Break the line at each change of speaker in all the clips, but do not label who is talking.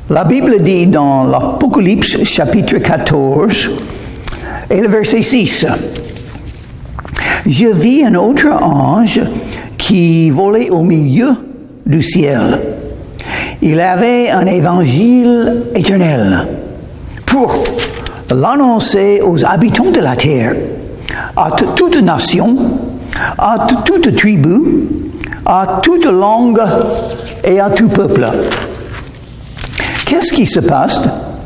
La Bible dit dans l'Apocalypse chapitre 14 et le verset 6, « Je vis un autre ange qui volait au milieu du ciel. Il avait un évangile éternel pour l'annoncer aux habitants de la terre, à toute nation, à toute tribu, à toute langue et à tout peuple. » Qu'est-ce qui se passe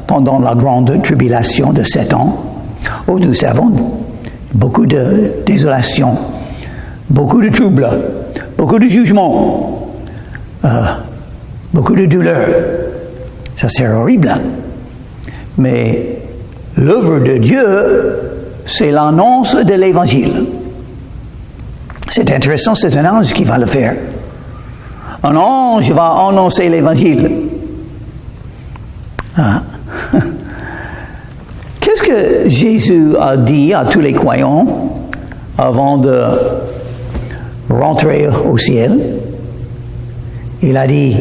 pendant la grande tribulation de 7 ans? Oh, nous savons beaucoup de désolation, beaucoup de troubles, beaucoup de jugements, beaucoup de douleur. Ça c'est horrible. Mais l'œuvre de Dieu, c'est l'annonce de l'Évangile. C'est intéressant, c'est un ange qui va le faire. Un ange va annoncer l'Évangile. Ah. Qu'est-ce que Jésus a dit à tous les croyants avant de rentrer au ciel? Il a dit,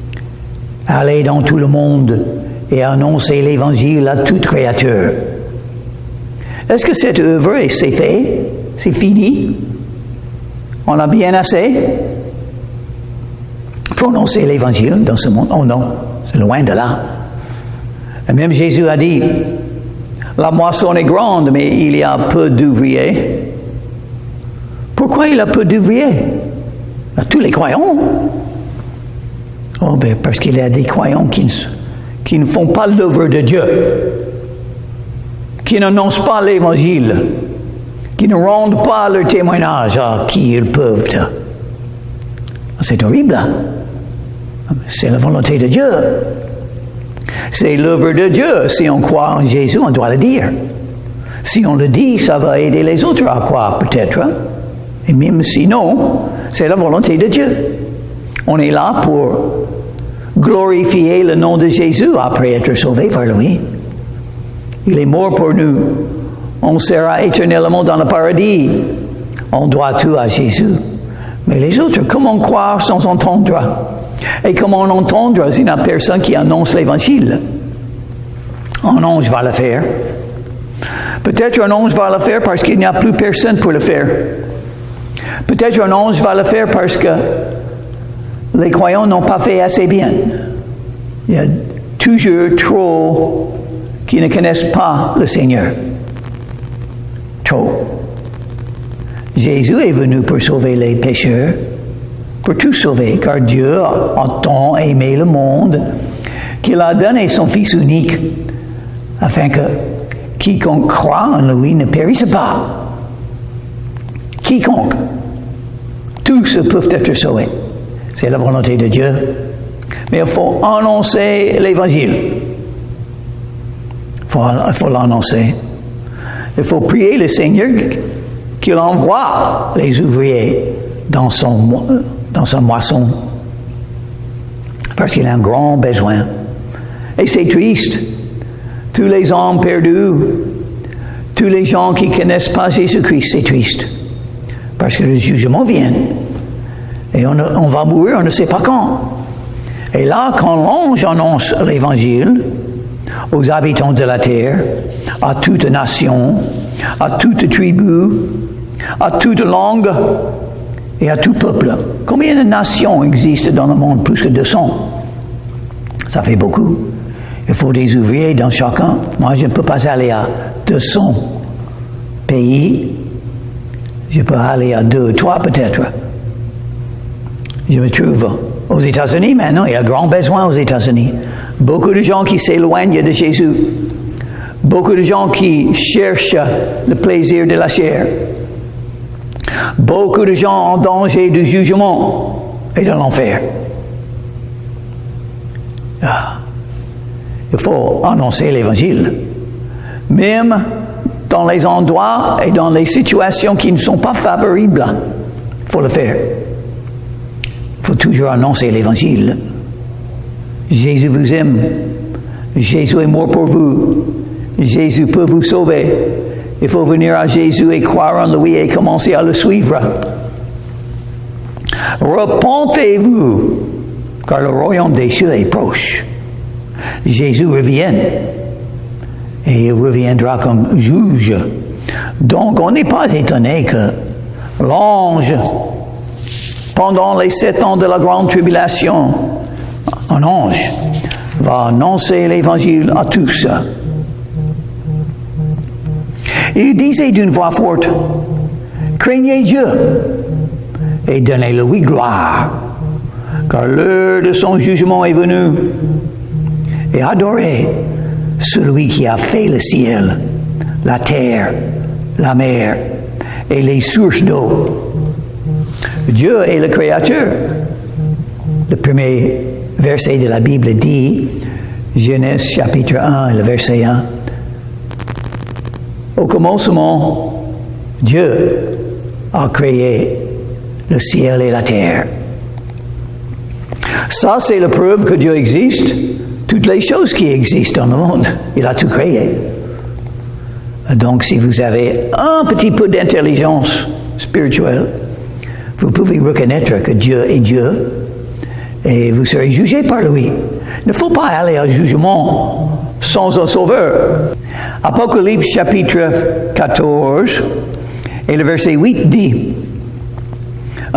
« Allez dans tout le monde et annoncez l'Évangile à toute créature. » Est-ce que cette œuvre, c'est fait? C'est fini? On a bien assez pour annoncer l'Évangile dans ce monde? Oh non, c'est loin de là. Et même Jésus a dit, la moisson est grande, mais il y a peu d'ouvriers. Pourquoi il y a peu d'ouvriers? À tous les croyants. Oh, ben parce qu'il y a des croyants qui ne font pas l'œuvre de Dieu, qui n'annoncent pas l'Évangile, qui ne rendent pas leur témoignage à qui ils peuvent. C'est horrible. C'est la volonté de Dieu. C'est l'œuvre de Dieu. Si on croit en Jésus, on doit le dire. Si on le dit, ça va aider les autres à croire peut-être. Et même sinon, c'est la volonté de Dieu. On est là pour glorifier le nom de Jésus après être sauvé par lui. Il est mort pour nous. On sera éternellement dans le paradis. On doit tout à Jésus. Mais les autres, comment croire sans entendre? Et comment entendre s'il n'y a personne qui annonce l'Évangile? Un ange va le faire. Peut-être un ange va le faire parce qu'il n'y a plus personne pour le faire. Peut-être un ange va le faire parce que les croyants n'ont pas fait assez bien. Il y a toujours trop qui ne connaissent pas le Seigneur. Trop. Jésus est venu pour sauver les pécheurs, pour tout sauver, car Dieu a tant aimé le monde qu'il a donné son Fils unique, afin que quiconque croit en lui ne périsse pas. Quiconque. Tous peuvent être sauvés. C'est la volonté de Dieu. Mais il faut annoncer l'Évangile. Il faut l'annoncer. Il faut prier le Seigneur qu'il envoie les ouvriers dans sa moisson. Parce qu'il a un grand besoin. Et c'est triste. Tous les hommes perdus, tous les gens qui ne connaissent pas Jésus-Christ, c'est triste. Parce que le jugement vient. Et on va mourir, on ne sait pas quand. Et là, quand l'ange annonce l'Évangile aux habitants de la terre, à toute nation, à toute tribu, à toute langue et à tout peuple. Combien de nations existent dans le monde? Plus que 200. Ça fait beaucoup. Il faut des ouvriers dans chacun. Moi, je ne peux pas aller à 200 pays. Je peux aller à 2 ou 3 peut-être. Je me trouve aux États-Unis maintenant. Il y a grand besoin aux États-Unis. Beaucoup de gens qui s'éloignent de Jésus. Beaucoup de gens qui cherchent le plaisir de la chair. Beaucoup de gens en danger du jugement et de l'enfer. Il faut annoncer l'Évangile. Même dans les endroits et dans les situations qui ne sont pas favorables, il faut le faire. Il faut toujours annoncer l'Évangile. Jésus vous aime. Jésus est mort pour vous. Jésus peut vous sauver. Il faut venir à Jésus et croire en lui et commencer à le suivre. Repentez-vous, car le royaume des cieux est proche. Jésus revienne. Et il reviendra comme juge. Donc, on n'est pas étonné que l'ange, pendant les 7 ans de la grande tribulation, un ange va annoncer l'évangile à tous. Il disait d'une voix forte, « Craignez Dieu et donnez-lui gloire, car l'heure de son jugement est venue, et adorez celui qui a fait le ciel, la terre, la mer et les sources d'eau. » Dieu est le Créateur. Le premier verset de la Bible dit, Genèse chapitre 1, le verset 1, « Au commencement, Dieu a créé le ciel et la terre. » Ça, c'est la preuve que Dieu existe. Toutes les choses qui existent dans le monde, il a tout créé. Donc, si vous avez un petit peu d'intelligence spirituelle, vous pouvez reconnaître que Dieu est Dieu et vous serez jugé par lui. Il ne faut pas aller au jugement sans un sauveur. Apocalypse chapitre 14 et le verset 8 dit, «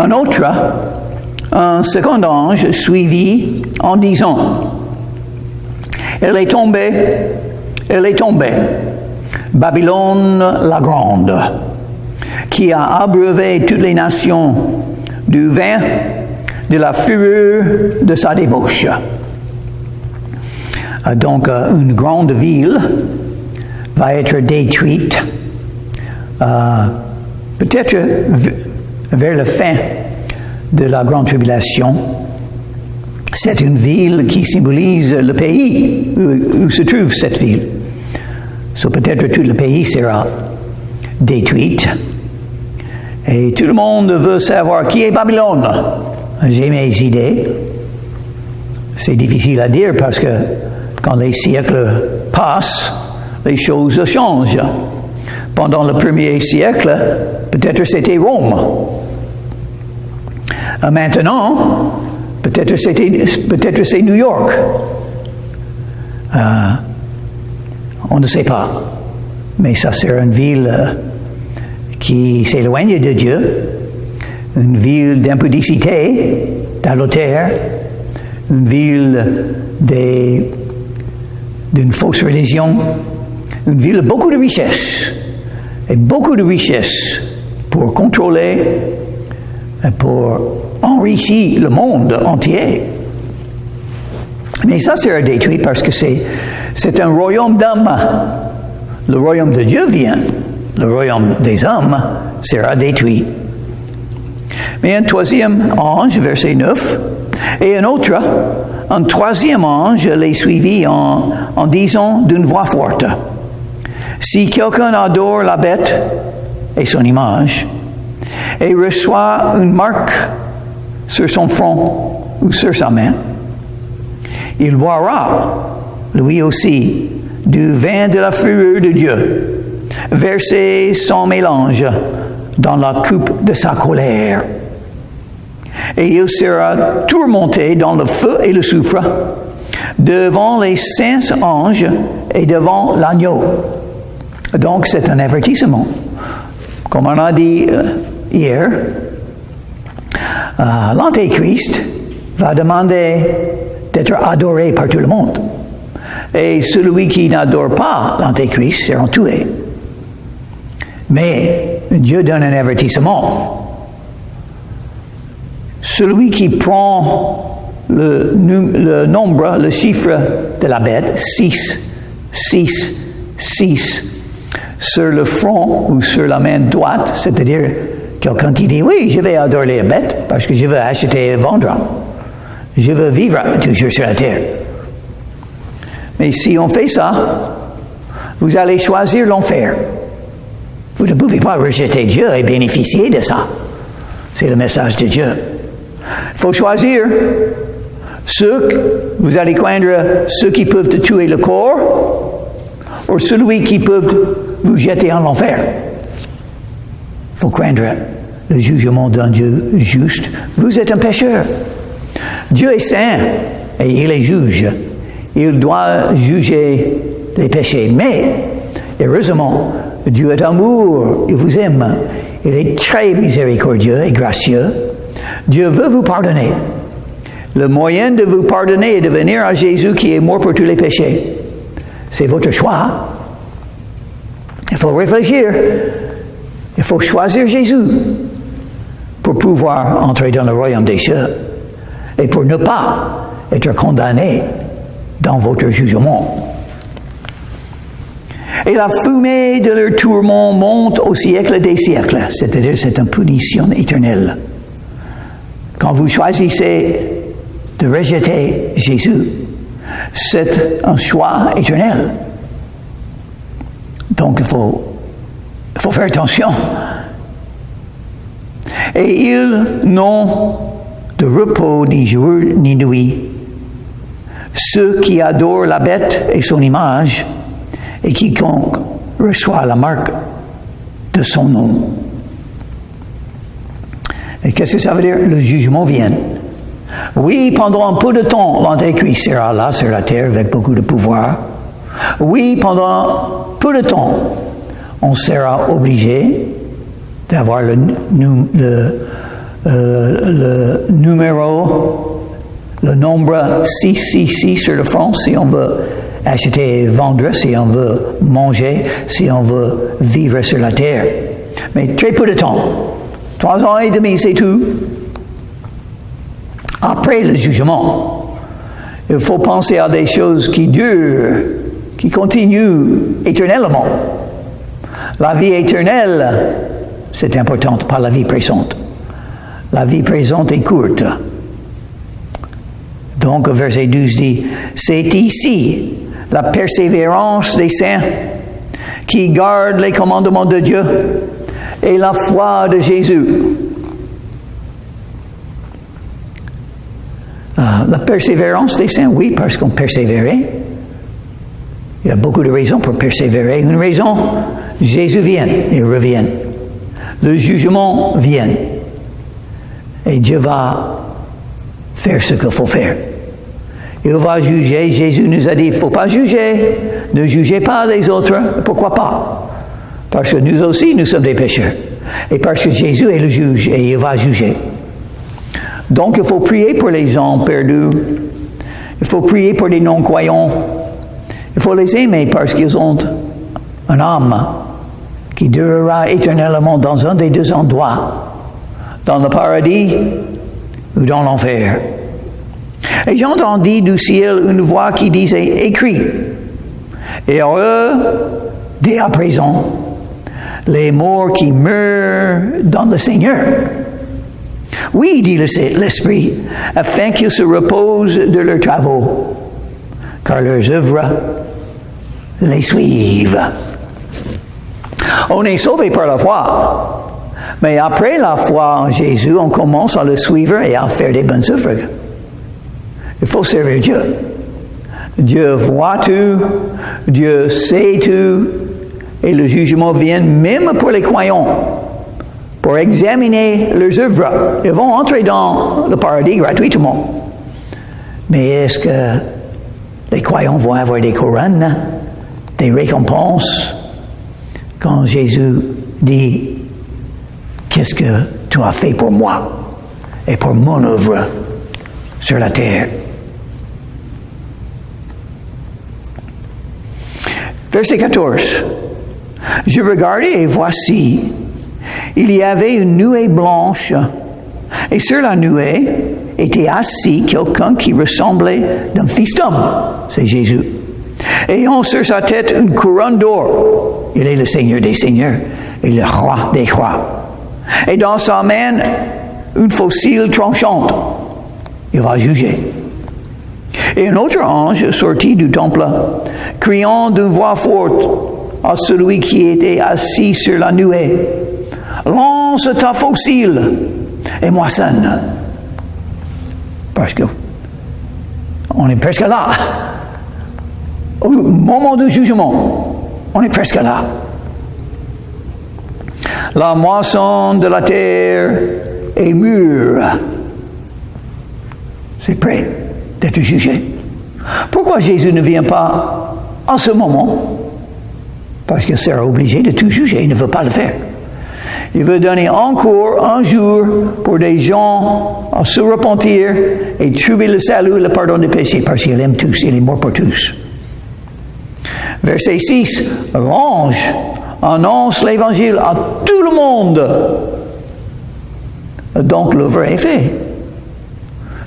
Un second ange suivit en disant, « Elle est tombée, Babylone la grande, qui a abreuvé toutes les nations du vin de la fureur de sa débauche. » Donc, une grande ville va être détruite, peut-être vers la fin de la grande tribulation. C'est une ville qui symbolise le pays où se trouve cette ville. So, peut-être tout le pays sera détruit. Et tout le monde veut savoir qui est Babylone. J'ai mes idées. C'est difficile à dire parce que quand les siècles passent, les choses changent. Pendant le premier siècle, peut-être c'était Rome. Maintenant, peut-être c'est New York. On ne sait pas. Mais ça sera une ville qui s'éloigne de Dieu, une ville d'impudicité, d'adultère, une ville d'une fausse religion, une ville de beaucoup de richesses, et beaucoup de richesses pour contrôler, pour enrichir le monde entier. Mais ça sera détruit parce que c'est un royaume d'hommes. Le royaume de Dieu vient, le royaume des hommes sera détruit. Mais un troisième ange, verset 9, et un troisième ange les suivit en disant d'une voix forte, « Si quelqu'un adore la bête et son image, et reçoit une marque sur son front ou sur sa main, il boira, lui aussi, du vin de la fureur de Dieu, versé sans mélange dans la coupe de sa colère. Et il sera tourmenté dans le feu et le soufre, devant les saints anges et devant l'agneau. » Donc c'est un avertissement. Comme on a dit hier, l'Antéchrist va demander d'être adoré par tout le monde. Et celui qui n'adore pas l'Antéchrist sera tué. Mais Dieu donne un avertissement. Celui qui prend le nombre, le chiffre de la bête, 6, 6, 6, sur le front ou sur la main droite, c'est-à-dire quelqu'un qui dit, oui, je vais adorer la bête parce que je veux acheter et vendre. Je veux vivre toujours sur la terre. Mais si on fait ça, vous allez choisir l'enfer. Vous ne pouvez pas rejeter Dieu et bénéficier de ça. C'est le message de Dieu. Il faut choisir vous allez craindre ceux qui peuvent te tuer le corps ou celui qui peut vous jeter en l'enfer. Il faut craindre le jugement d'un Dieu juste. Vous êtes un pécheur. Dieu est saint et il est juge. il doit juger les péchés. Mais, heureusement, Dieu est amour, il vous aime, il est très miséricordieux et gracieux. Dieu veut vous pardonner. Le moyen de vous pardonner est de venir à Jésus qui est mort pour tous les péchés. C'est votre choix. Il faut réfléchir. Il faut choisir Jésus pour pouvoir entrer dans le royaume des cieux et pour ne pas être condamné dans votre jugement. Et la fumée de leur tourment monte au siècle des siècles, c'est-à-dire c'est une punition éternelle. Quand vous choisissez de rejeter Jésus, c'est un choix éternel. Donc il faut faire attention. Et ils n'ont de repos ni jour ni nuit. Ceux qui adorent la bête et son image, et quiconque reçoit la marque de son nom. Et qu'est-ce que ça veut dire? Le jugement vient. Oui, pendant un peu de temps, l'Antéchrist sera là sur la terre avec beaucoup de pouvoir. Oui, pendant peu de temps, on sera obligé d'avoir le nombre 666 sur le front si on veut acheter et vendre, si on veut manger, si on veut vivre sur la terre. Mais très peu de temps. 3 ans et demi, c'est tout. Après le jugement, il faut penser à des choses qui durent, qui continuent éternellement. La vie éternelle, c'est important, pas la vie présente. La vie présente est courte. Donc, verset 12 dit, c'est ici la persévérance des saints qui gardent les commandements de Dieu et la foi de Jésus. La persévérance des saints, oui, parce qu'on persévérait. Il y a beaucoup de raisons pour persévérer. Une raison, Jésus vient, il revient. Le jugement vient. Et Dieu va faire ce qu'il faut faire. Il va juger. Jésus nous a dit, il ne faut pas juger. Ne jugez pas les autres. Pourquoi pas? Parce que nous aussi, nous sommes des pécheurs. Et parce que Jésus est le juge et il va juger. Donc, il faut prier pour les gens perdus. Il faut prier pour les non-croyants. Il faut les aimer parce qu'ils ont une âme qui durera éternellement dans un des deux endroits, dans le paradis ou dans l'enfer. Et j'entendis du ciel une voix qui disait, écrit, et heureux dès à présent les morts qui meurent dans le Seigneur. Oui, dit l'Esprit, afin qu'ils se reposent de leurs travaux, car leurs œuvres les suivent. On est sauvé par la foi, mais après la foi en Jésus, on commence à le suivre et à faire des bonnes œuvres. Il faut servir Dieu. Dieu voit tout, Dieu sait tout, et le jugement vient même pour les croyants, pour examiner leurs œuvres. Ils vont entrer dans le paradis gratuitement. Mais est-ce que les croyants vont avoir des couronnes, des récompenses, quand Jésus dit, qu'est-ce que tu as fait pour moi et pour mon œuvre sur la terre? Verset 14. Je regardais et voici, il y avait une nuée blanche, et sur la nuée était assis quelqu'un qui ressemblait d'un fils d'homme, c'est Jésus, ayant sur sa tête une couronne d'or. Il est le Seigneur des seigneurs et le roi des rois. Et dans sa main, une faucille tranchante. Il va juger. Et un autre ange sortit du temple, criant d'une voix forte à celui qui était assis sur la nuée, lance ta faucille et moissonne. Parce que on est presque là. Au moment du jugement, on est presque là. La moisson de la terre est mûre. C'est prêt d'être jugé. Pourquoi Jésus ne vient pas en ce moment? Parce qu'il sera obligé de tout juger, il ne veut pas le faire. Il veut donner encore un jour pour des gens à se repentir et trouver le salut, le pardon des péchés, parce qu'il aime tous, il est mort pour tous. Verset 6, l'ange annonce l'évangile à tout le monde. Donc l'œuvre est faite.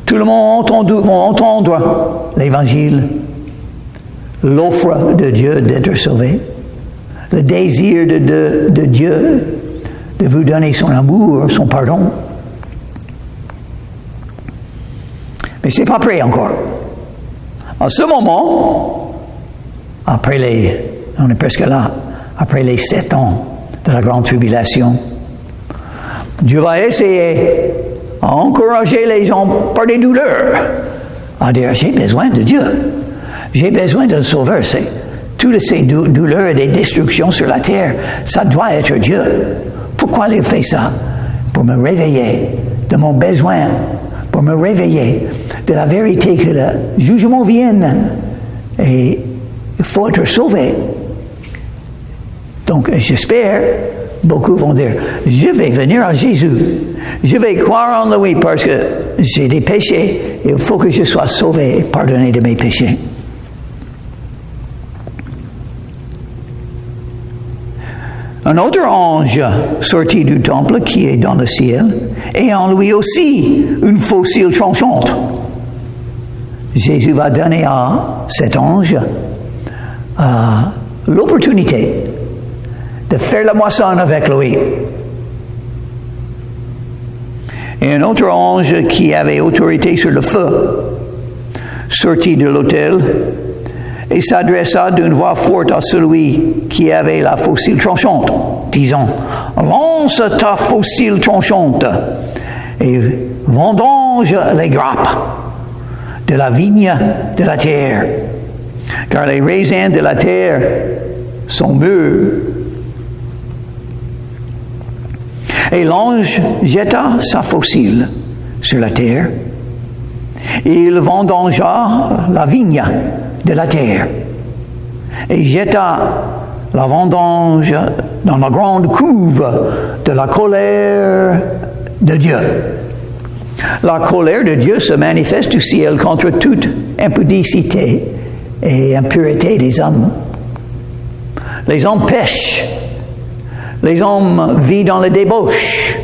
Tout le monde va entendre l'évangile, l'offre de Dieu d'être sauvé, le désir de Dieu de vous donner son amour, son pardon. Mais ce n'est pas prêt encore. En ce moment, on est presque là, après les 7 ans de la grande tribulation, Dieu va essayer à encourager les gens par des douleurs, à dire, j'ai besoin de Dieu, j'ai besoin d'un sauveur. Toutes ces douleurs et des destructions sur la terre, ça doit être Dieu. Pourquoi il fait ça? Pour me réveiller de mon besoin, pour me réveiller de la vérité que le jugement vienne. Et il faut être sauvé. Donc, j'espère, beaucoup vont dire, je vais venir à Jésus. Je vais croire en lui parce que j'ai des péchés. Il faut que je sois sauvé et pardonné de mes péchés. Un autre ange sorti du temple qui est dans le ciel et en lui aussi une faucille tranchante. Jésus va donner à cet ange l'opportunité de faire la moisson avec lui. Et un autre ange qui avait autorité sur le feu sortit de l'autel et s'adressa d'une voix forte à celui qui avait la faucille tranchante, disant, « Lance ta faucille tranchante et vendange les grappes de la vigne de la terre, car les raisins de la terre sont mûrs. » Et l'ange jeta sa faucille sur la terre, et il vendangea la vigne de la terre, et jeta la vendange dans la grande cuve de la colère de Dieu. La colère de Dieu se manifeste du ciel contre toute impudicité et impureté des hommes. Les hommes pêchent, les hommes vivent dans la débauche,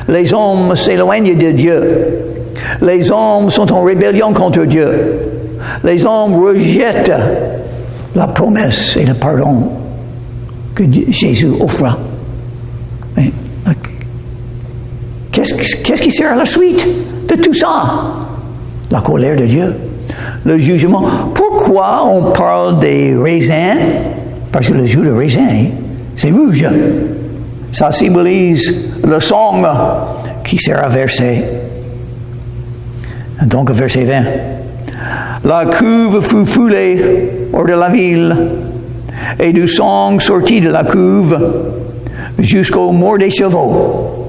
les hommes s'éloignent de Dieu, les hommes sont en rébellion contre Dieu, les hommes rejettent la promesse et le pardon que Jésus offre. Mais qu'est-ce qui sert à la suite de tout ça? La colère de Dieu, le jugement. Pourquoi on parle des raisins? Parce que le jus de raisin, c'est rouge. Ça symbolise le sang qui sera versé. Donc, verset 20. La cuve fut foulée hors de la ville, et du sang sortit de la cuve jusqu'aux morts des chevaux,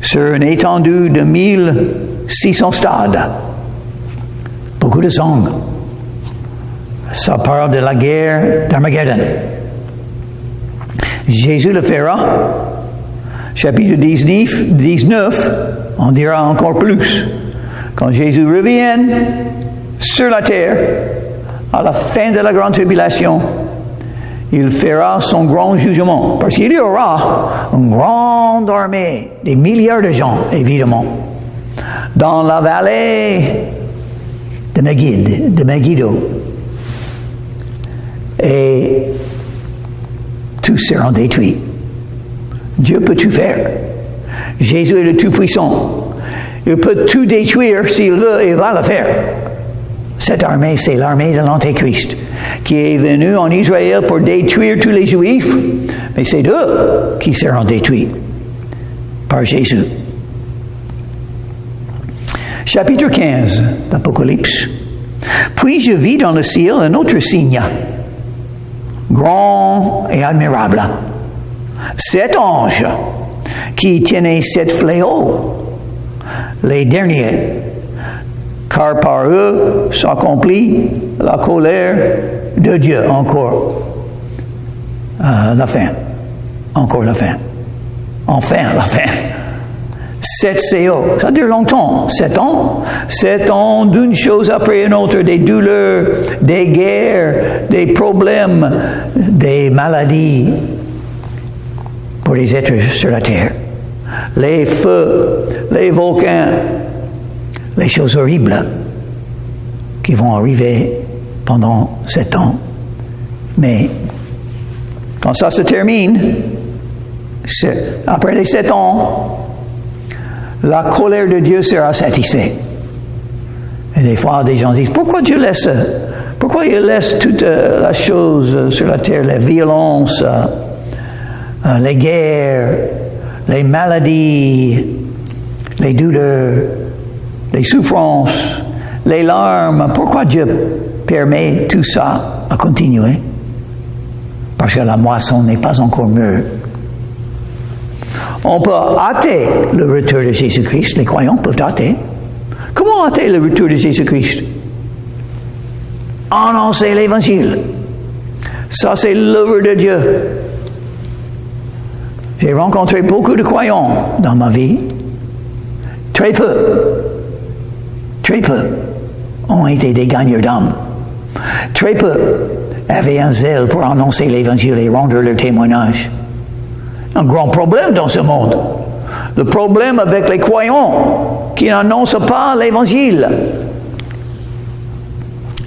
sur une étendue de 1600 stades. Beaucoup de sang. Ça parle de la guerre d'Armageddon. Jésus le fera. Chapitre 19, on dira encore plus. Quand Jésus revient sur la terre, à la fin de la grande tribulation, il fera son grand jugement. Parce qu'il y aura une grande armée, des milliards de gens, évidemment, dans la vallée de Megiddo. Et tous seront détruits. Dieu peut tout faire. Jésus est le Tout-Puissant. Il peut tout détruire s'il veut, et il va le faire. Cette armée, c'est l'armée de l'Antéchrist, qui est venue en Israël pour détruire tous les Juifs, mais c'est eux qui seront détruits par Jésus. Chapitre 15 d'Apocalypse. Puis je vis dans le ciel un autre signe, grand et admirable. 7 anges qui tenaient 7 fléaux, les derniers, car par eux s'accomplit la colère de Dieu. Encore la fin. Encore la fin. Enfin la fin. 7 CO, ça dure longtemps, 7 ans. 7 ans d'une chose après une autre, des douleurs, des guerres, des problèmes, des maladies pour les êtres sur la terre. Les feux, les volcans, les choses horribles qui vont arriver pendant 7 ans. Mais quand ça se termine, après les 7 ans, la colère de Dieu sera satisfaite. Et des fois, des gens disent, pourquoi Dieu laisse? Pourquoi il laisse toute la chose sur la terre, la violence, les guerres, les maladies, les douleurs, les souffrances, les larmes? Pourquoi Dieu permet tout ça à continuer? Parce que la moisson n'est pas encore mûre. On peut hâter le retour de Jésus-Christ. Les croyants peuvent hâter. Comment hâter le retour de Jésus-Christ? Annoncer l'Évangile. Ça, c'est l'œuvre de Dieu. J'ai rencontré beaucoup de croyants dans ma vie. Très peu ont été des gagneurs d'âme. Très peu avaient un zèle pour annoncer l'Évangile et rendre leur témoignage. Un grand problème dans ce monde. Le problème avec les croyants qui n'annoncent pas l'Évangile.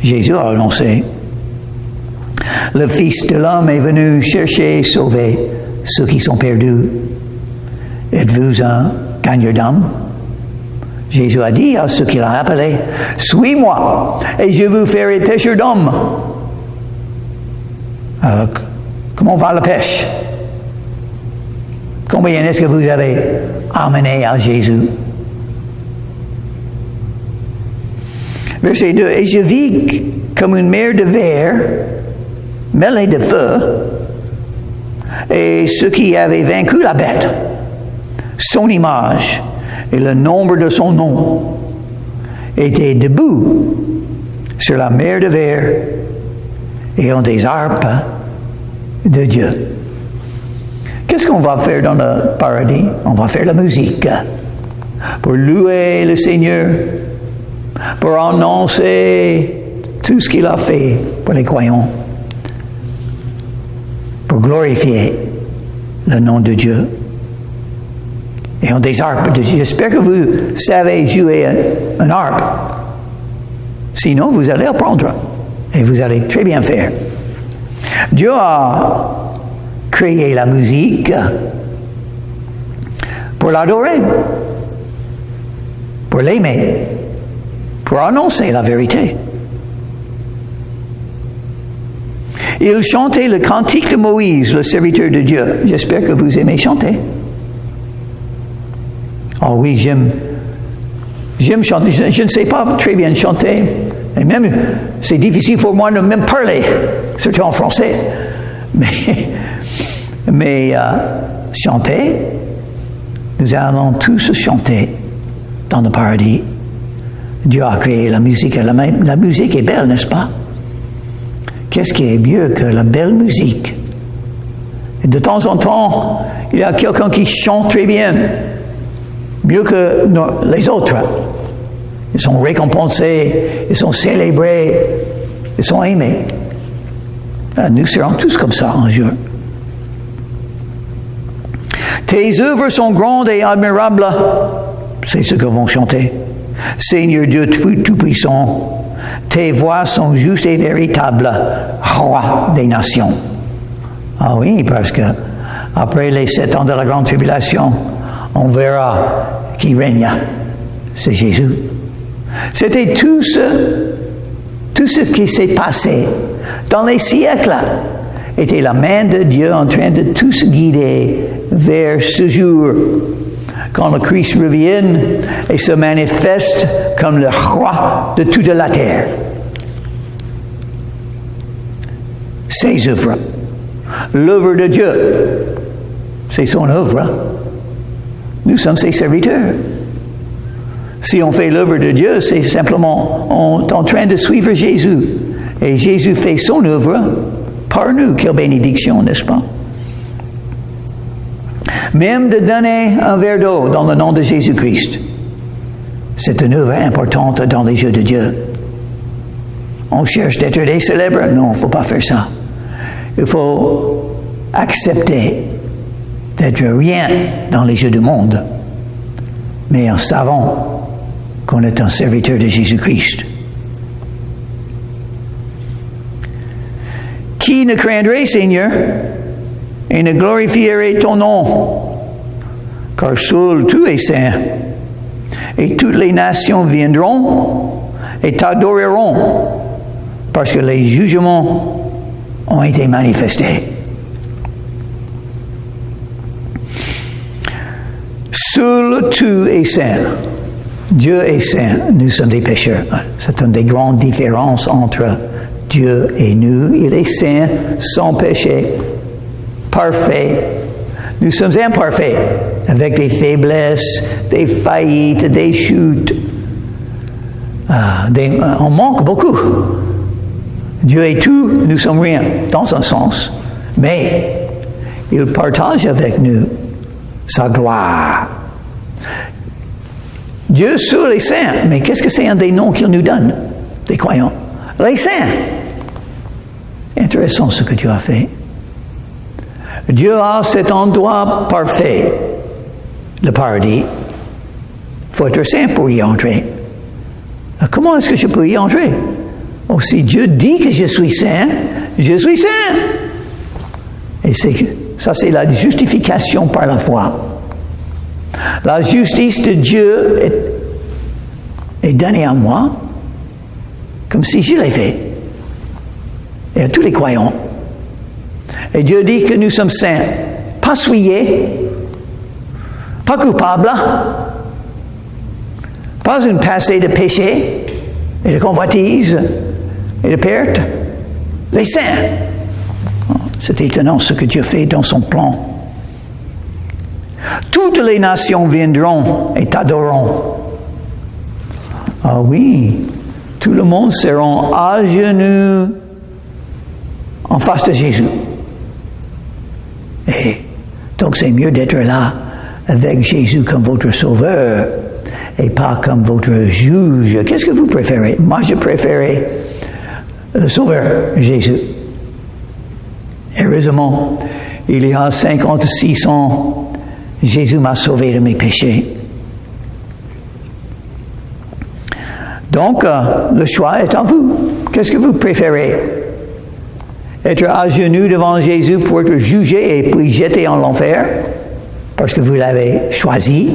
Jésus a annoncé, le Fils de l'homme est venu chercher et sauver ceux qui sont perdus. Êtes-vous un gagneur d'âme? Jésus a dit à ceux qui l'ont appelé, suis-moi et je vous ferai pêcheurs d'hommes. Alors, comment va la pêche? Combien est-ce que vous avez amené à Jésus? Verset 2. Et je vis comme une mer de verre mêlée de feu, et ceux qui avaient vaincu la bête, son image et le nombre de son nom, étaient debout sur la mer de verre et ont des harpes de Dieu. Qu'est-ce qu'on va faire dans le paradis? On va faire la musique pour louer le Seigneur, pour annoncer tout ce qu'il a fait pour les croyants, pour glorifier le nom de Dieu. Et on des harpes de Dieu. J'espère que vous savez jouer un harpe. Sinon, vous allez apprendre et vous allez très bien faire. Dieu a créé la musique pour l'adorer, pour l'aimer, pour annoncer la vérité. Il chantait le cantique de Moïse, le serviteur de Dieu. J'espère que vous aimez chanter. Oh oui, j'aime chanter. Je ne sais pas très bien chanter. Et même, c'est difficile pour moi de même parler, surtout en français. Mais chanter, nous allons tous chanter dans le paradis. Dieu a créé la musique. La musique est belle, n'est-ce pas? Qu'est-ce qui est mieux que la belle musique? Et de temps en temps, il y a quelqu'un qui chante très bien, mieux que les autres. Ils sont récompensés, ils sont célébrés, ils sont aimés. Nous serons tous comme ça un jour. Tes œuvres sont grandes et admirables. C'est ce que vont chanter. Seigneur Dieu Tout-Puissant, tes voies sont justes et véritables, roi des nations. Ah oui, parce que après les 7 ans de la grande tribulation, on verra qui règne. C'est Jésus. C'était tout ce qui s'est passé dans les siècles était la main de Dieu en train de tous guider vers ce jour quand le Christ revient et se manifeste comme le roi de toute la terre. Ses œuvres, l'œuvre de Dieu, c'est son œuvre. Nous sommes ses serviteurs. Si on fait l'œuvre de Dieu, c'est simplement on est en train de suivre Jésus. Et Jésus fait son œuvre par nous. Quelle bénédiction, n'est-ce pas? Même de donner un verre d'eau dans le nom de Jésus-Christ, c'est une œuvre importante dans les yeux de Dieu. On cherche d'être des célèbres? Non, il ne faut pas faire ça. Il faut accepter d'être rien dans les yeux du monde, mais en savant qu'on est un serviteur de Jésus-Christ. Qui ne craindrait, Seigneur, et ne glorifierait ton nom? Car seul tu es saint, et toutes les nations viendront et t'adoreront, parce que les jugements ont été manifestés. Seul tu es saint. Dieu est saint, nous sommes des pécheurs. C'est une des grandes différences entre Dieu et nous. Il est saint, sans péché, parfait. Nous sommes imparfaits, avec des faiblesses, des faillites, des chutes. On manque beaucoup. Dieu est tout, nous sommes rien, dans un sens. Mais il partage avec nous sa gloire. Dieu seul est saint, mais qu'est-ce que c'est un des noms qu'il nous donne, des croyants? Les saints. Intéressant ce que tu as fait. Dieu a cet endroit parfait, le paradis. Il faut être saint pour y entrer. Comment est-ce que je peux y entrer? Oh, si Dieu dit que je suis saint, je suis saint. Et ça, c'est la justification par la foi. La justice de Dieu est donnée à moi, comme si je l'ai fait, et à tous les croyants. Et Dieu dit que nous sommes saints, pas souillés, pas coupables, pas un passé de péché et de convoitise et de perte. Les saints. C'est étonnant ce que Dieu fait dans son plan. Toutes les nations viendront et t'adoreront. Ah oui, tout le monde sera à genoux en face de Jésus. Et donc c'est mieux d'être là avec Jésus comme votre sauveur et pas comme votre juge. Qu'est-ce que vous préférez? Moi, je préférais le sauveur, Jésus. Heureusement, il y a 56 ans, Jésus m'a sauvé de mes péchés. Donc, le choix est à vous. Qu'est-ce que vous préférez? Être à genoux devant Jésus pour être jugé et puis jeté en l'enfer, parce que vous l'avez choisi,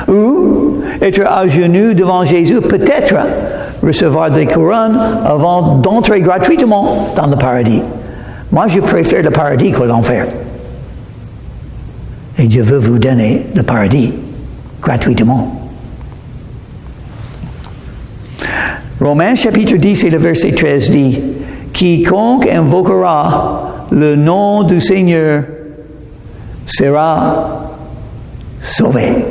ou être à genoux devant Jésus, peut-être recevoir des couronnes avant d'entrer gratuitement dans le paradis. Moi, je préfère le paradis que l'enfer. Et Dieu veut vous donner le paradis gratuitement. Romains chapitre 10 et le verset 13 dit: quiconque invoquera le nom du Seigneur sera sauvé.